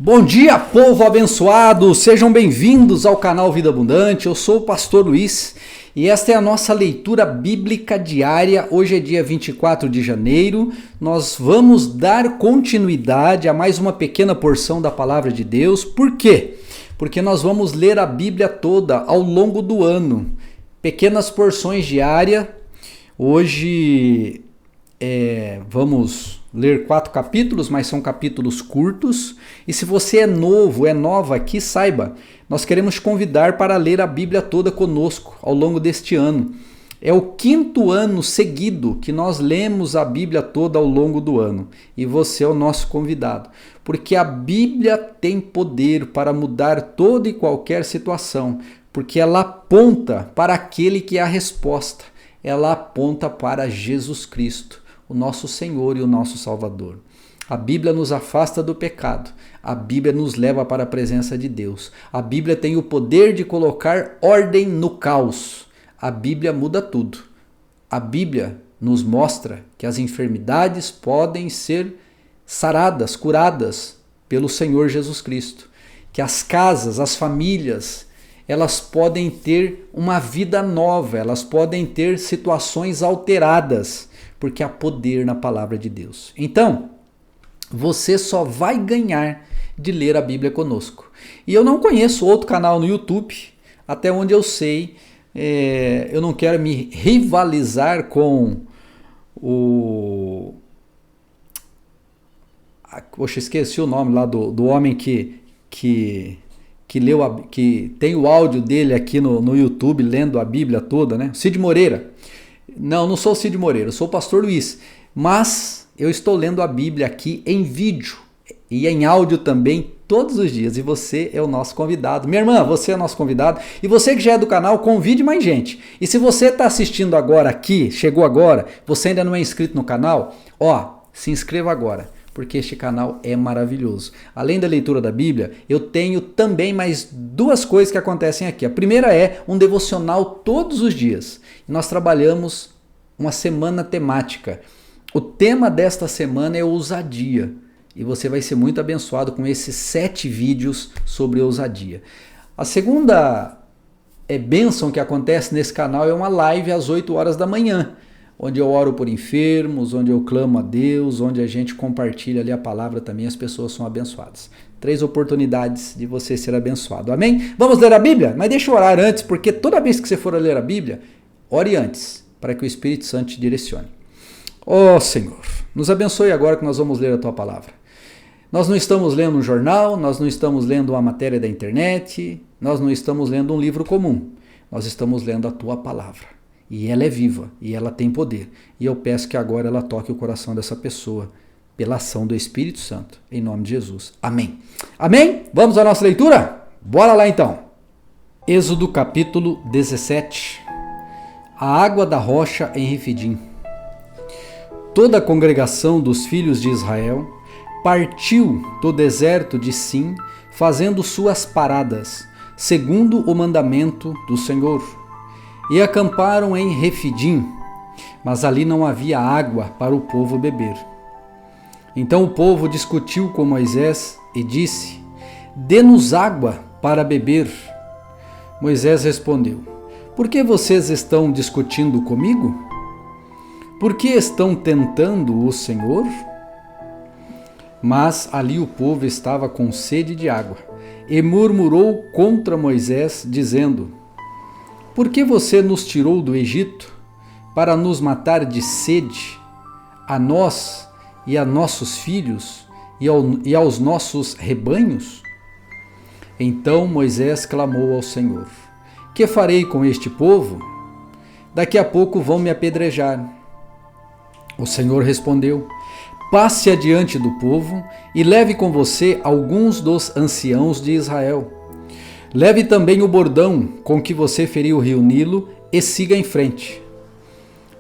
Bom dia, povo abençoado! Sejam bem-vindos ao canal Vida Abundante. Eu sou o pastor Luiz e esta é a nossa leitura bíblica diária. Hoje é dia 24 de janeiro. Nós vamos dar continuidade a mais uma pequena porção da palavra de Deus. Por quê? Porque nós vamos ler a Bíblia toda ao longo do ano. Pequenas porções diárias. Hoje vamos ler 4 capítulos, mas são capítulos curtos. E se você é novo, é nova aqui, saiba, nós queremos te convidar para ler a Bíblia toda conosco ao longo deste ano. É o 5º ano seguido que nós lemos a Bíblia toda ao longo do ano. E você é o nosso convidado. Porque a Bíblia tem poder para mudar toda e qualquer situação. Porque ela aponta para aquele que é a resposta. Ela aponta para Jesus Cristo, o nosso Senhor e o nosso Salvador. A Bíblia nos afasta do pecado. A Bíblia nos leva para a presença de Deus. A Bíblia tem o poder de colocar ordem no caos. A Bíblia muda tudo. A Bíblia nos mostra que as enfermidades podem ser saradas, curadas pelo Senhor Jesus Cristo. Que as casas, as famílias, elas podem ter uma vida nova, elas podem ter situações alteradas, porque há poder na palavra de Deus. Então, você só vai ganhar de ler a Bíblia conosco. E eu não conheço outro canal no YouTube, até onde eu sei, eu não quero me rivalizar com o... Poxa, esqueci o nome lá do homem que tem o áudio dele aqui no YouTube, lendo a Bíblia toda, né? Cid Moreira. Não sou o Cid Moreira, eu sou o pastor Luiz. Mas eu estou lendo a Bíblia aqui em vídeo e em áudio também todos os dias. E você é o nosso convidado. Minha irmã, você é o nosso convidado. E você que já é do canal, convide mais gente. E se você está assistindo agora aqui, chegou agora, você ainda não é inscrito no canal, se inscreva agora, porque este canal é maravilhoso. Além da leitura da Bíblia, eu tenho também mais 2 coisas que acontecem aqui. A primeira é um devocional todos os dias. Nós trabalhamos uma semana temática. O tema desta semana é ousadia. E você vai ser muito abençoado com esses 7 vídeos sobre ousadia. A segunda bênção que acontece nesse canal é uma live às 8 horas da manhã, onde eu oro por enfermos, onde eu clamo a Deus, onde a gente compartilha ali a palavra também, as pessoas são abençoadas. 3 oportunidades de você ser abençoado. Amém? Vamos ler a Bíblia? Mas deixa eu orar antes, porque toda vez que você for ler a Bíblia, ore antes, para que o Espírito Santo te direcione. Ó Senhor, nos abençoe agora que nós vamos ler a Tua palavra. Nós não estamos lendo um jornal, nós não estamos lendo uma matéria da internet, nós não estamos lendo um livro comum, nós estamos lendo a Tua palavra. E ela é viva, e ela tem poder. E eu peço que agora ela toque o coração dessa pessoa, pela ação do Espírito Santo, em nome de Jesus. Amém. Amém? Vamos à nossa leitura? Bora lá então. Êxodo capítulo 17. A água da rocha em Refidim. Toda a congregação dos filhos de Israel partiu do deserto de Sim, fazendo suas paradas, segundo o mandamento do Senhor. E acamparam em Refidim, mas ali não havia água para o povo beber. Então o povo discutiu com Moisés e disse: Dê-nos água para beber. Moisés respondeu: Por que vocês estão discutindo comigo? Por que estão tentando o Senhor? Mas ali o povo estava com sede de água e murmurou contra Moisés, dizendo: Por que você nos tirou do Egito para nos matar de sede, a nós e a nossos filhos e aos nossos rebanhos? Então Moisés clamou ao Senhor: Que farei com este povo? Daqui a pouco vão me apedrejar. O Senhor respondeu: Passe adiante do povo e leve com você alguns dos anciãos de Israel. Leve também o bordão com que você feriu o rio Nilo e siga em frente.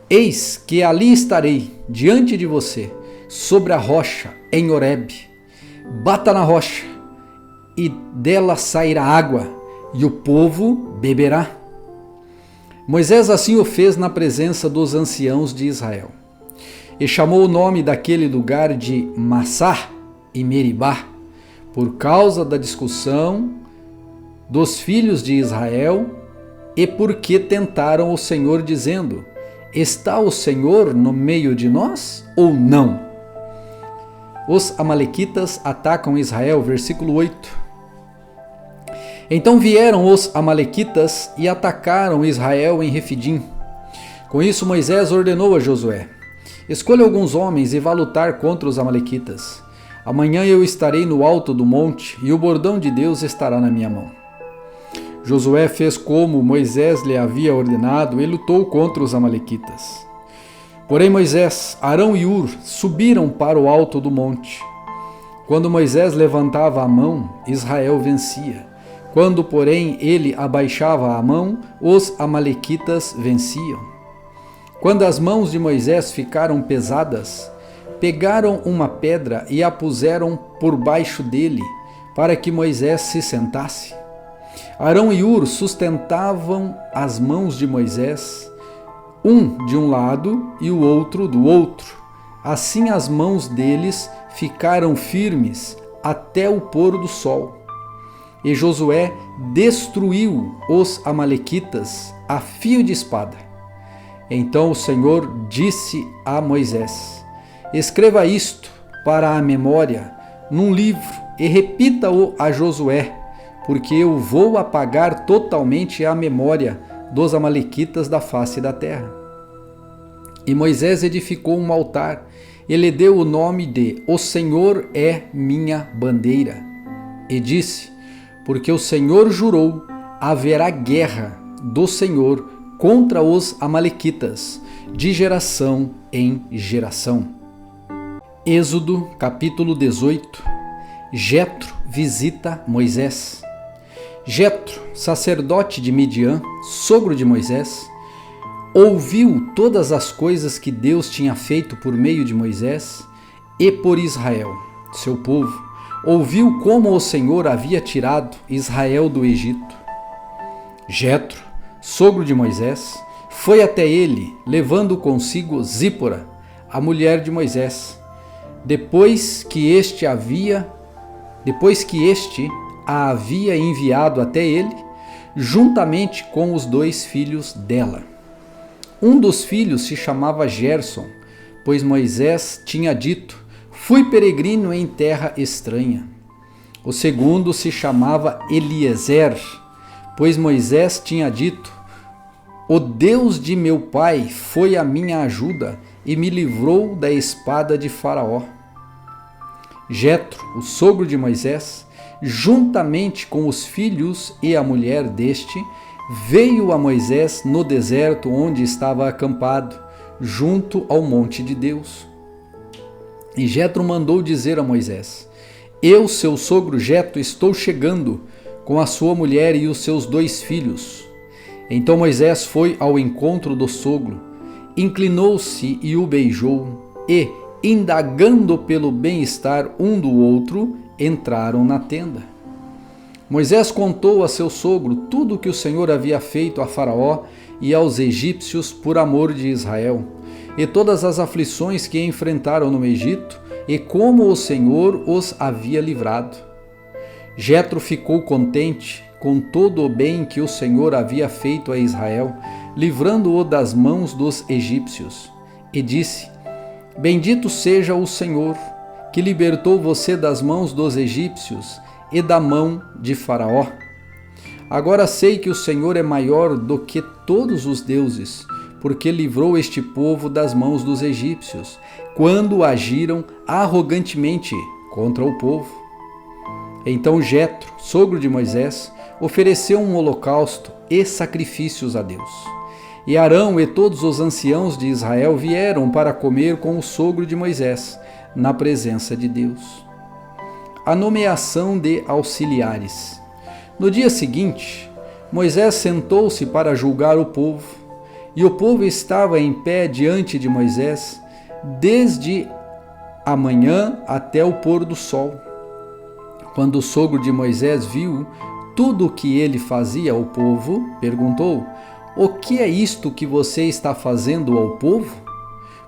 Eis que ali estarei diante de você, sobre a rocha em Horebe. Bata na rocha e dela sairá água, e o povo beberá. Moisés assim o fez na presença dos anciãos de Israel. E chamou o nome daquele lugar de Massá e Meribá, por causa da discussão dos filhos de Israel e porque tentaram o Senhor dizendo: está o Senhor no meio de nós ou não? Os amalequitas atacam Israel, versículo 8. Então vieram os amalequitas e atacaram Israel em Refidim. Com isso Moisés ordenou a Josué: escolha alguns homens e vá lutar contra os amalequitas. Amanhã eu estarei no alto do monte e o bordão de Deus estará na minha mão. Josué fez como Moisés lhe havia ordenado e lutou contra os amalequitas. Porém Moisés, Arão e Hur subiram para o alto do monte. Quando Moisés levantava a mão, Israel vencia. Quando, porém, ele abaixava a mão, os amalequitas venciam. Quando as mãos de Moisés ficaram pesadas, pegaram uma pedra e a puseram por baixo dele, para que Moisés se sentasse. Arão e Hur sustentavam as mãos de Moisés, um de um lado e o outro do outro. Assim as mãos deles ficaram firmes até o pôr do sol. E Josué destruiu os amalequitas a fio de espada. Então o Senhor disse a Moisés: escreva isto para a memória num livro e repita-o a Josué, porque eu vou apagar totalmente a memória dos amalequitas da face da terra. E Moisés edificou um altar e lhe deu o nome de O Senhor é minha bandeira. E disse: porque o Senhor jurou, haverá guerra do Senhor contra os amalequitas, de geração em geração. Êxodo capítulo 18. Jetro visita Moisés. Jetro, sacerdote de Midian, sogro de Moisés, ouviu todas as coisas que Deus tinha feito por meio de Moisés e por Israel, seu povo. Ouviu como o Senhor havia tirado Israel do Egito. Jetro, sogro de Moisés, foi até ele, levando consigo Zípora, a mulher de Moisés, depois que este a havia enviado até ele, juntamente com os 2 filhos dela. Um dos filhos se chamava Gerson, pois Moisés tinha dito: fui peregrino em terra estranha. O segundo se chamava Eliezer, pois Moisés tinha dito: o Deus de meu pai foi a minha ajuda e me livrou da espada de Faraó. Jetro, o sogro de Moisés, juntamente com os filhos e a mulher deste, veio a Moisés no deserto onde estava acampado, junto ao monte de Deus. E Jetro mandou dizer a Moisés: eu, seu sogro Jetro, estou chegando com a sua mulher e os seus 2 filhos. Então Moisés foi ao encontro do sogro, inclinou-se e o beijou, e, indagando pelo bem-estar um do outro, entraram na tenda. Moisés contou a seu sogro tudo o que o Senhor havia feito a Faraó e aos egípcios por amor de Israel, e todas as aflições que enfrentaram no Egito, e como o Senhor os havia livrado. Jetro ficou contente com todo o bem que o Senhor havia feito a Israel, livrando-o das mãos dos egípcios, e disse: bendito seja o Senhor, que libertou você das mãos dos egípcios e da mão de Faraó. Agora sei que o Senhor é maior do que todos os deuses, porque livrou este povo das mãos dos egípcios, quando agiram arrogantemente contra o povo. Então Jetro, sogro de Moisés, ofereceu um holocausto e sacrifícios a Deus. E Arão e todos os anciãos de Israel vieram para comer com o sogro de Moisés, na presença de Deus. A nomeação de auxiliares. No dia seguinte, Moisés sentou-se para julgar o povo, e o povo estava em pé diante de Moisés, desde a manhã até o pôr do sol. Quando o sogro de Moisés viu tudo o que ele fazia ao povo, perguntou: o que é isto que você está fazendo ao povo?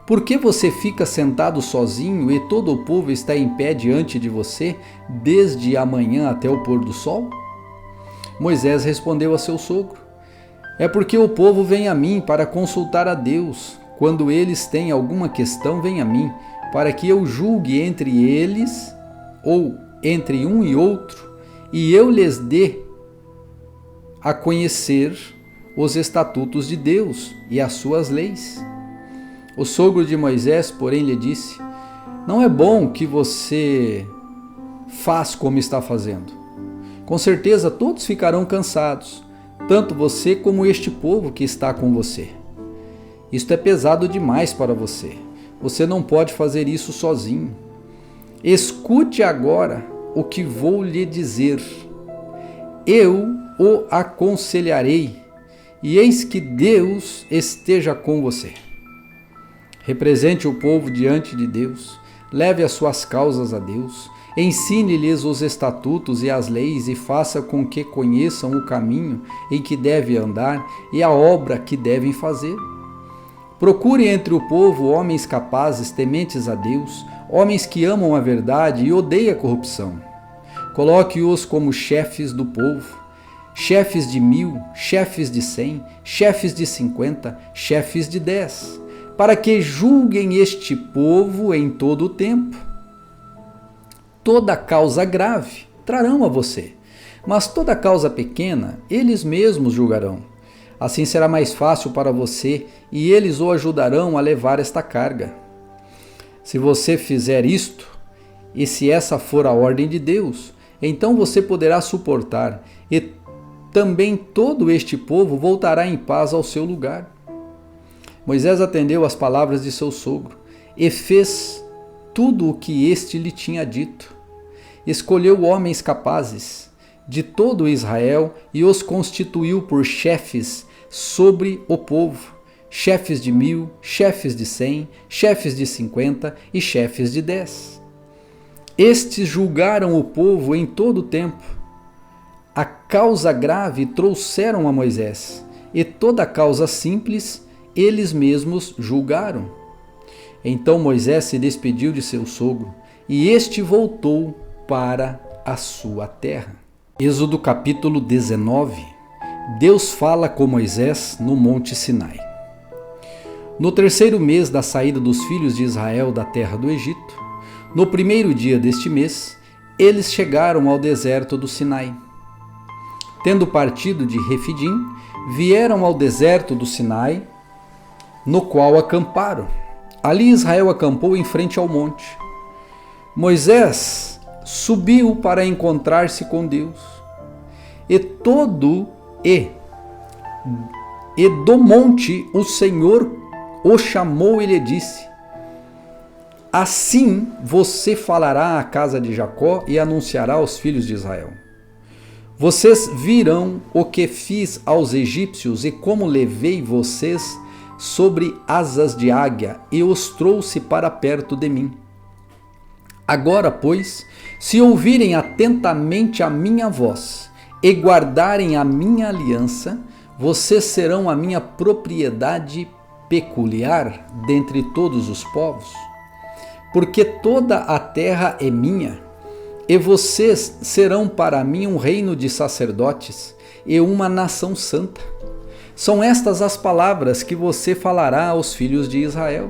Por que você fica sentado sozinho e todo o povo está em pé diante de você, desde a manhã até o pôr do sol? Moisés respondeu a seu sogro: é porque o povo vem a mim para consultar a Deus. Quando eles têm alguma questão, vem a mim, para que eu julgue entre eles, ou entre um e outro, e eu lhes dê a conhecer os estatutos de Deus e as suas leis. O sogro de Moisés, porém, lhe disse: não é bom que você faz como está fazendo. Com certeza todos ficarão cansados, tanto você como este povo que está com você. Isto é pesado demais para você. Você não pode fazer isso sozinho. Escute agora o que vou lhe dizer. Eu o aconselharei, e eis que Deus esteja com você. Represente o povo diante de Deus, leve as suas causas a Deus, ensine-lhes os estatutos e as leis e faça com que conheçam o caminho em que devem andar e a obra que devem fazer. Procure entre o povo homens capazes, tementes a Deus, homens que amam a verdade e odeiam a corrupção. Coloque-os como chefes do povo, chefes de 1000, chefes de 100, chefes de 50, chefes de 10, para que julguem este povo em todo o tempo. Toda causa grave trarão a você, mas toda causa pequena eles mesmos julgarão. Assim será mais fácil para você e eles o ajudarão a levar esta carga. Se você fizer isto, e se essa for a ordem de Deus, então você poderá suportar, e também todo este povo voltará em paz ao seu lugar. Moisés atendeu às palavras de seu sogro e fez tudo o que este lhe tinha dito. Escolheu homens capazes de todo Israel e os constituiu por chefes sobre o povo, chefes de 1000, chefes de 100, chefes de 50 e chefes de 10. Estes julgaram o povo em todo o tempo. A causa grave trouxeram a Moisés, e toda a causa simples eles mesmos julgaram. Então Moisés se despediu de seu sogro, e este voltou para a sua terra. Êxodo capítulo 19. Deus fala com Moisés no Monte Sinai. No terceiro mês da saída dos filhos de Israel da terra do Egito, no primeiro dia deste mês, eles chegaram ao deserto do Sinai. Tendo partido de Refidim, vieram ao deserto do Sinai, no qual acamparam. Ali Israel acampou em frente ao monte. Moisés subiu para encontrar-se com Deus. E do monte o Senhor o chamou e lhe disse: assim você falará à casa de Jacó e anunciará aos filhos de Israel: vocês virão o que fiz aos egípcios e como levei vocês sobre asas de águia e os trouxe para perto de mim. Agora, pois, se ouvirem atentamente a minha voz e guardarem a minha aliança, vocês serão a minha propriedade peculiar dentre todos os povos, porque toda a terra é minha, e vocês serão para mim um reino de sacerdotes e uma nação santa. São estas as palavras que você falará aos filhos de Israel.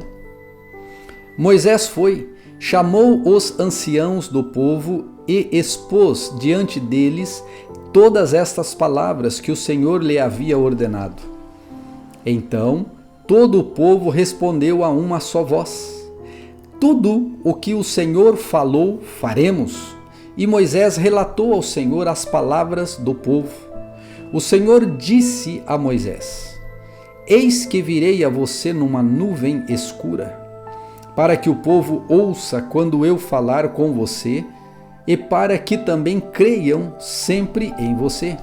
Moisés foi, chamou os anciãos do povo e expôs diante deles todas estas palavras que o Senhor lhe havia ordenado. Então todo o povo respondeu a uma só voz: tudo o que o Senhor falou, faremos. E Moisés relatou ao Senhor as palavras do povo. O Senhor disse a Moisés: eis que virei a você numa nuvem escura, para que o povo ouça quando eu falar com você, e para que também creiam sempre em você.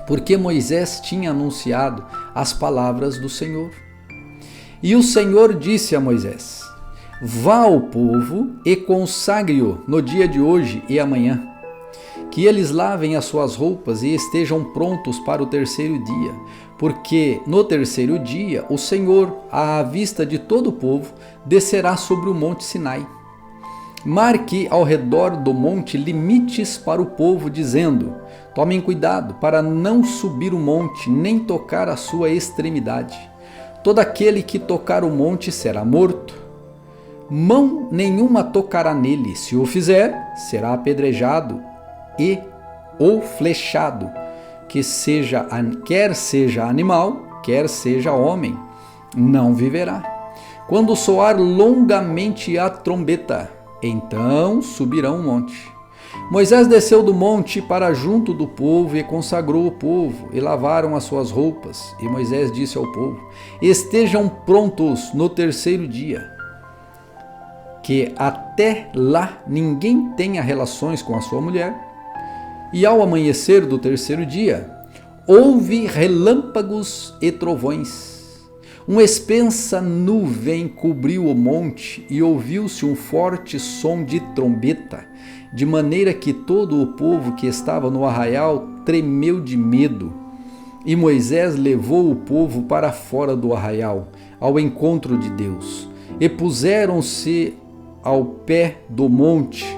Porque Moisés tinha anunciado as palavras do Senhor. E o Senhor disse a Moisés: vá ao povo e consagre-o no dia de hoje e amanhã. que eles lavem as suas roupas e estejam prontos para o terceiro dia, porque no terceiro dia o Senhor, à vista de todo o povo, descerá sobre o monte Sinai. Marque ao redor do monte limites para o povo, dizendo: tomem cuidado para não subir o monte, nem tocar a sua extremidade. Todo aquele que tocar o monte será morto. Mão nenhuma tocará nele, se o fizer, será apedrejado ou flechado, quer seja animal, quer seja homem, não viverá. Quando soar longamente a trombeta, então subirão o monte. Moisés desceu do monte para junto do povo e consagrou o povo, e lavaram as suas roupas. E Moisés disse ao povo: estejam prontos no terceiro dia, que até lá ninguém tenha relações com a sua mulher. E ao amanhecer do terceiro dia, houve relâmpagos e trovões. Uma espessa nuvem cobriu o monte e ouviu-se um forte som de trombeta, de maneira que todo o povo que estava no arraial tremeu de medo. E Moisés levou o povo para fora do arraial, ao encontro de Deus, e puseram-se ao pé do monte.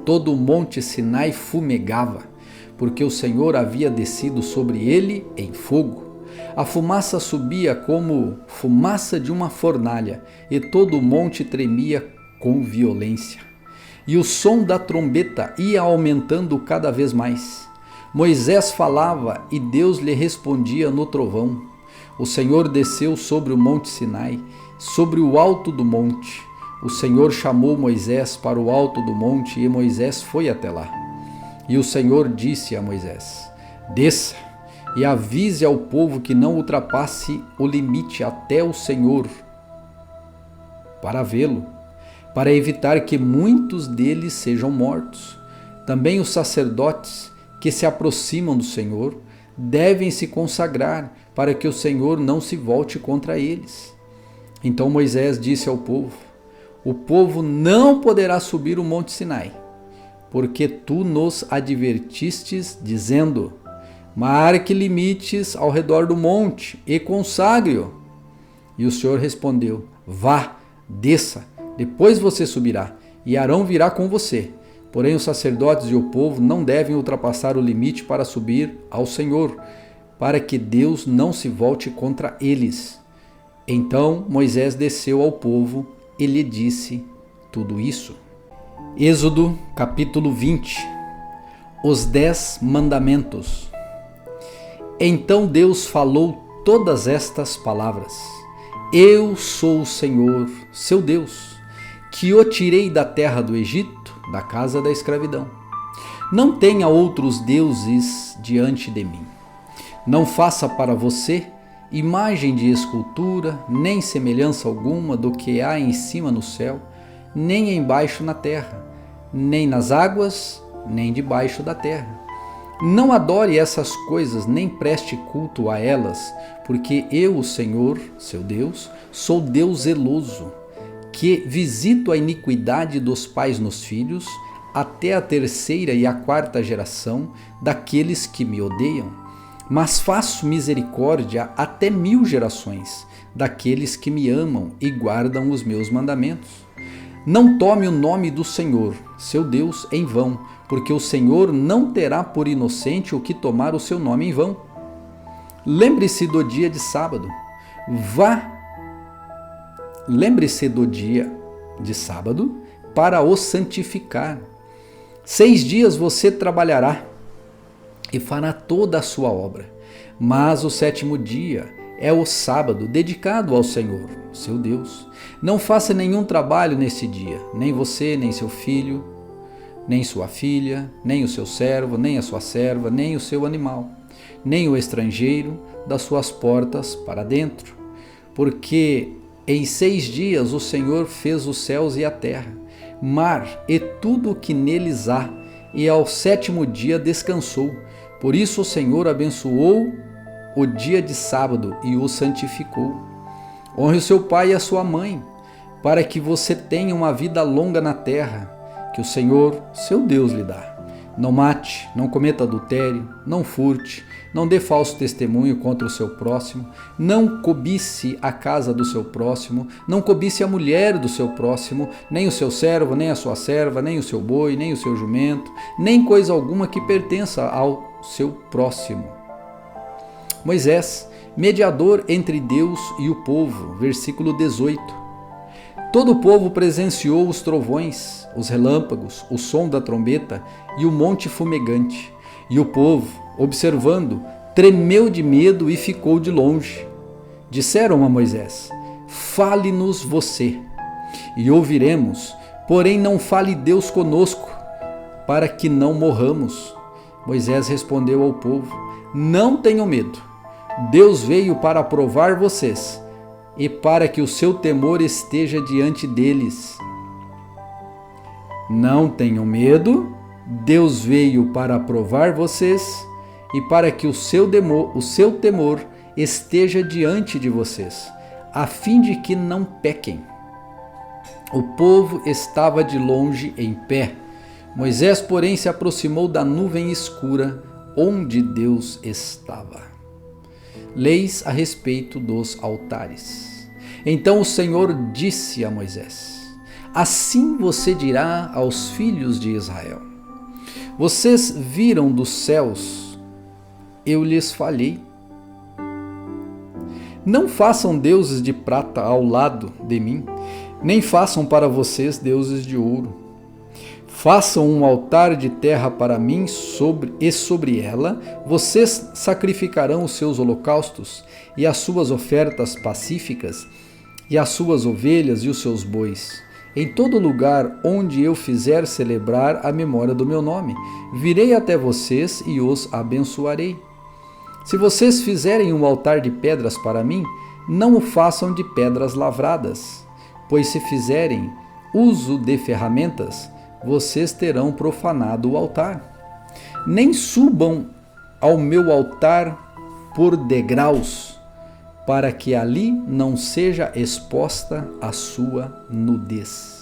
Todo o monte Sinai fumegava, porque o Senhor havia descido sobre ele em fogo. A fumaça subia como fumaça de uma fornalha, e todo o monte tremia com violência. E o som da trombeta ia aumentando cada vez mais. Moisés falava e Deus lhe respondia no trovão. O Senhor desceu sobre o monte Sinai, sobre o alto do monte. O Senhor chamou Moisés para o alto do monte e Moisés foi até lá. E o Senhor disse a Moisés: desça e avise ao povo que não ultrapasse o limite até o Senhor para vê-lo, para evitar que muitos deles sejam mortos. Também os sacerdotes que se aproximam do Senhor devem se consagrar para que o Senhor não se volte contra eles. Então Moisés disse ao povo: o povo não poderá subir o monte Sinai, porque tu nos advertistes, dizendo: marque limites ao redor do monte e consagre-o. E o Senhor respondeu: vá, desça, depois você subirá, e Arão virá com você. Porém os sacerdotes e o povo não devem ultrapassar o limite para subir ao Senhor, para que Deus não se volte contra eles. Então Moisés desceu ao povo e lhe disse tudo isso. Êxodo capítulo 20. Os 10 mandamentos. Então Deus falou todas estas palavras: eu sou o Senhor, seu Deus, que o tirei da terra do Egito, da casa da escravidão. Não tenha outros deuses diante de mim. Não faça para você imagem de escultura, nem semelhança alguma do que há em cima no céu, nem embaixo na terra, nem nas águas, nem debaixo da terra. Não adore essas coisas, nem preste culto a elas, porque eu, o Senhor, seu Deus, sou Deus zeloso, que visito a iniquidade dos pais nos filhos, até a terceira e a quarta geração daqueles que me odeiam. Mas faço misericórdia até 1000 gerações daqueles que me amam e guardam os meus mandamentos. Não tome o nome do Senhor, seu Deus, em vão, porque o Senhor não terá por inocente o que tomar o seu nome em vão. Lembre-se do dia de sábado. Lembre-se do dia de sábado para o santificar. 6 dias você trabalhará e fará toda a sua obra, mas o 7º dia é o sábado dedicado ao Senhor, seu Deus. Não faça nenhum trabalho nesse dia, nem você, nem seu filho, nem sua filha, nem o seu servo, nem a sua serva, nem o seu animal, nem o estrangeiro das suas portas para dentro. Porque em 6 dias o Senhor fez os céus e a terra, mar e tudo o que neles há, e ao 7º dia descansou. Por isso o Senhor abençoou o dia de sábado e o santificou. Honre o seu pai e a sua mãe, para que você tenha uma vida longa na terra, que o Senhor, seu Deus, lhe dá. Não mate, não cometa adultério, não furte, não dê falso testemunho contra o seu próximo, não cobice a casa do seu próximo, não cobice a mulher do seu próximo, nem o seu servo, nem a sua serva, nem o seu boi, nem o seu jumento, nem coisa alguma que pertença ao seu próximo. Moisés, mediador entre Deus e o povo, versículo 18. Todo o povo presenciou os trovões, os relâmpagos, o som da trombeta e o monte fumegante. E o povo, observando, tremeu de medo e ficou de longe. Disseram a Moisés: fale-nos você, e ouviremos, porém não fale Deus conosco, para que não morramos. Moisés respondeu ao povo: não tenham medo, Deus veio para provar vocês, e para que o seu temor esteja diante deles. Não tenham medo, Deus veio para provar vocês e para que o seu temor esteja diante de vocês, a fim de que não pequem. O povo estava de longe em pé. Moisés, porém, se aproximou da nuvem escura onde Deus estava. Leis a respeito dos altares. Então o Senhor disse a Moisés: assim você dirá aos filhos de Israel: vocês viram dos céus, eu lhes falei. Não façam deuses de prata ao lado de mim, nem façam para vocês deuses de ouro. Façam um altar de terra para mim, e sobre ela vocês sacrificarão os seus holocaustos e as suas ofertas pacíficas, e as suas ovelhas e os seus bois. Em todo lugar onde eu fizer celebrar a memória do meu nome, virei até vocês e os abençoarei. Se vocês fizerem um altar de pedras para mim, não o façam de pedras lavradas, pois se fizerem uso de ferramentas, vocês terão profanado o altar. Nem subam ao meu altar por degraus, para que ali não seja exposta a sua nudez.